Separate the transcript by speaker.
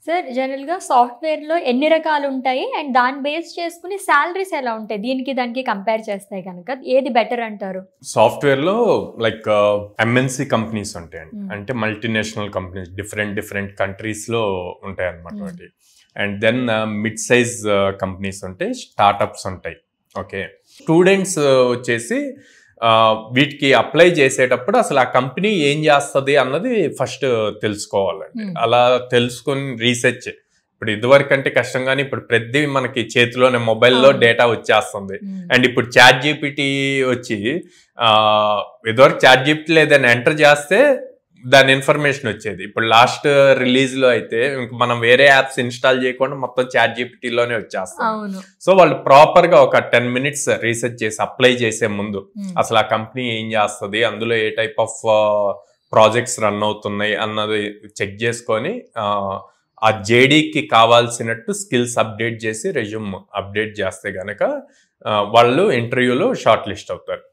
Speaker 1: Sir జనరల్‌గా సాఫ్ట్‌వేర్‌లో ఎన్ని రకాలుంటాయి? అండ్ దాన్ని బేస్ చేసుకొని సాలరీస్ ఎలా ఉంటాయి? దీనికి దానికి కంపేర్ చేస్తే గనక ఏది బెటర్ అంటారు?
Speaker 2: సాఫ్ట్‌వేర్‌లో లైక్ ఎంఎన్‌సి కంపెనీస్ ఉంటాయండి.
Speaker 1: హ్మ్.
Speaker 2: అంటే మల్టీనేషనల్ కంపెనీస్ డిఫరెంట్ కంట్రీస్‌లో ఉంటాయన్నమాట
Speaker 1: హ్మ్.
Speaker 2: వాటి. And then mid size companies ఉంటాయి. స్టార్టప్స్ ఉంటాయి. ఓకే. స్టూడెంట్స్ వచ్చేసి వీటికి అప్లై చేసేటప్పుడు అసలు ఆ కంపెనీ ఏం చేస్తది అన్నది ఫస్ట్ తెలుసుకోవాలండి.
Speaker 1: హ్మ్.
Speaker 2: అలా తెలుసుకొని రీసెర్చ్ ఇప్పుడు ఇదివరకు అంటే కష్టం కానీ ఇప్పుడు ప్రతి మనకి చేతిలోనే మొబైల్లో
Speaker 1: అవును.
Speaker 2: డేటా వచ్చేస్తుంది.
Speaker 1: హ్మ్.
Speaker 2: అండ్ ఇప్పుడు చాట్ జీపీటీ వచ్చి ఇదివరకు చాట్ జీపీటీలో ఏదైనా ఎంటర్ చేస్తే దాని ఇన్ఫర్మేషన్ వచ్చేది. ఇప్పుడు లాస్ట్ రిలీజ్ లో అయితే ఇంక మనం వేరే యాప్స్ ఇన్స్టాల్ చేయకుండా మొత్తం చాట్ జీపీటీలోనే వచ్చేస్తాం.
Speaker 1: అవును.
Speaker 2: సో వాళ్ళు ప్రాపర్ గా ఒక 10 మినిట్స్ రీసెర్చ్ చేసి అప్లై చేసే ముందు
Speaker 1: హ్మ్.
Speaker 2: అసలు ఆ కంపెనీ ఏం చేస్తుంది, అందులో ఏ టైప్ ఆఫ్ ప్రాజెక్ట్స్ రన్ అవుతున్నాయి అన్నది చెక్ చేసుకొని ఆ జేడీకి కావాల్సినట్టు స్కిల్స్ అప్డేట్ చేసి రెజ్యూమ్ అప్డేట్ చేస్తే గనక వాళ్ళు ఇంటర్వ్యూలో షార్ట్ లిస్ట్ అవుతారు.